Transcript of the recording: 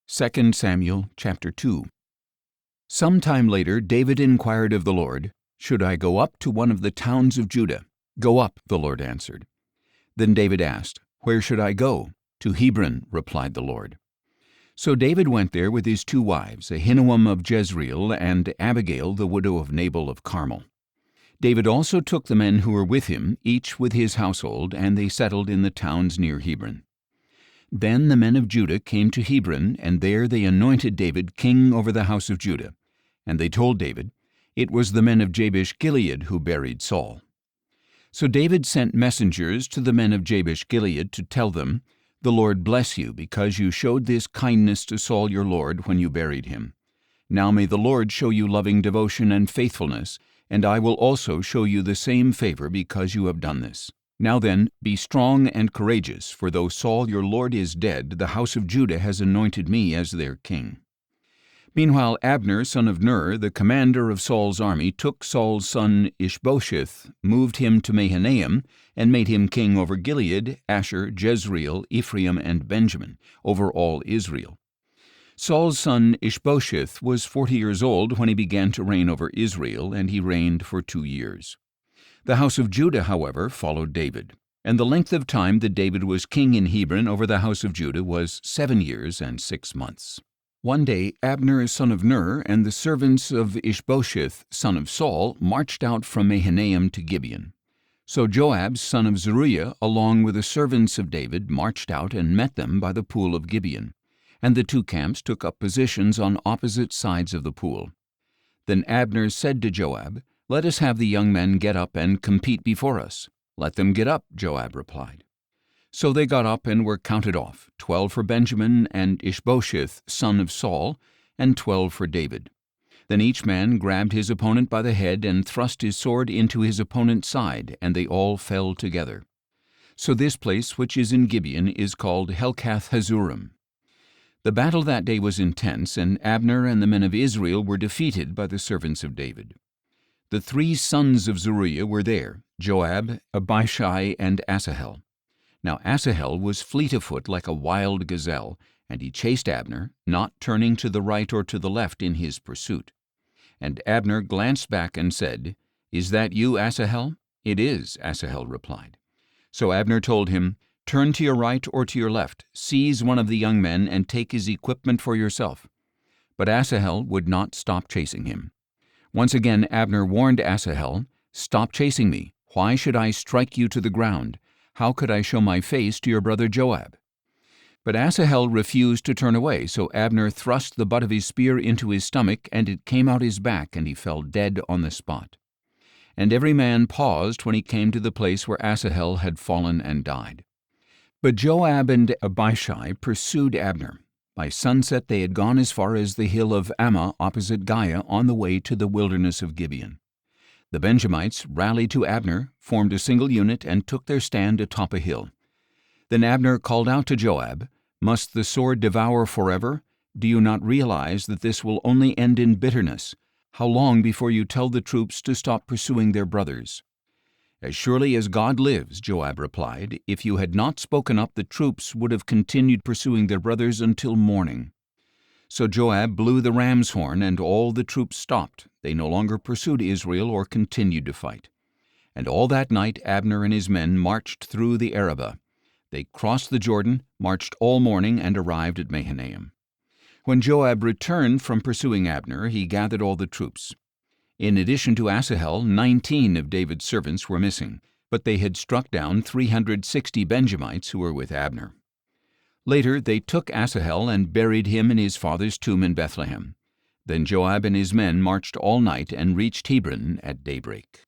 2 Samuel chapter 2. Some time later David inquired of the Lord, "Should I go up to one of the towns of Judah?" "Go up," the Lord answered. Then David asked, "Where should I go?" "To Hebron," replied the Lord. So David went there with his 2 wives, Ahinoam of Jezreel and Abigail the widow of Nabal of Carmel. David also took the men who were with him, each with his household, and they settled in the towns near Hebron. Then the men of Judah came to Hebron, and there they anointed David king over the house of Judah. And they told David, "It was the men of Jabesh-Gilead who buried Saul." So David sent messengers to the men of Jabesh-Gilead to tell them, "The Lord bless you, because you showed this kindness to Saul your lord when you buried him. Now may the Lord show you loving devotion and faithfulness, and I will also show you the same favor because you have done this. Now then, be strong and courageous, for though Saul your lord is dead, the house of Judah has anointed me as their king." Meanwhile Abner son of Ner, the commander of Saul's army, took Saul's son Ishbosheth, moved him to Mahanaim, and made him king over Gilead, Asher, Jezreel, Ephraim, and Benjamin, over all Israel. Saul's son Ishbosheth was 40 years old when he began to reign over Israel, and he reigned for 2 years. The house of Judah, however, followed David, and the length of time that David was king in Hebron over the house of Judah was 7 years and 6 months. One day Abner son of Ner and the servants of Ishbosheth son of Saul marched out from Mahanaim to Gibeon. So Joab son of Zeruiah, along with the servants of David, marched out and met them by the pool of Gibeon, and the 2 camps took up positions on opposite sides of the pool. Then Abner said to Joab, "Let us have the young men get up and compete before us." "Let them get up," Joab replied. So they got up and were counted off, 12 for Benjamin and Ishbosheth son of Saul, and 12 for David. Then each man grabbed his opponent by the head and thrust his sword into his opponent's side, and they all fell together. So this place which is in Gibeon is called Helkath Hazurim. The battle that day was intense, and Abner and the men of Israel were defeated by the servants of David. The 3 sons of Zeruiah were there, Joab, Abishai, and Asahel. Now Asahel was fleet of foot like a wild gazelle, and he chased Abner, not turning to the right or to the left in his pursuit. And Abner glanced back and said, "Is that you, Asahel?" "It is," Asahel replied. So Abner told him, "Turn to your right or to your left, seize one of the young men, and take his equipment for yourself." But Asahel would not stop chasing him. Once again Abner warned Asahel, "Stop chasing me. Why should I strike you to the ground? How could I show my face to your brother Joab?" But Asahel refused to turn away, so Abner thrust the butt of his spear into his stomach, and it came out his back, and he fell dead on the spot. And every man paused when he came to the place where Asahel had fallen and died. But Joab and Abishai pursued Abner. By sunset they had gone as far as the hill of Ammah opposite Giah on the way to the wilderness of Gibeon. The Benjamites rallied to Abner, formed a single unit, and took their stand atop a hill. Then Abner called out to Joab, "Must the sword devour forever? Do you not realize that this will only end in bitterness? How long before you tell the troops to stop pursuing their brothers?" "As surely as God lives," Joab replied, "if you had not spoken up, the troops would have continued pursuing their brothers until morning." So Joab blew the ram's horn, and all the troops stopped. They no longer pursued Israel or continued to fight. And all that night Abner and his men marched through the Arabah. They crossed the Jordan, marched all morning, and arrived at Mahanaim. When Joab returned from pursuing Abner, he gathered all the troops. In addition to Asahel, 19 of David's servants were missing, but they had struck down 360 Benjamites who were with Abner. Later they took Asahel and buried him in his father's tomb in Bethlehem. Then Joab and his men marched all night and reached Hebron at daybreak.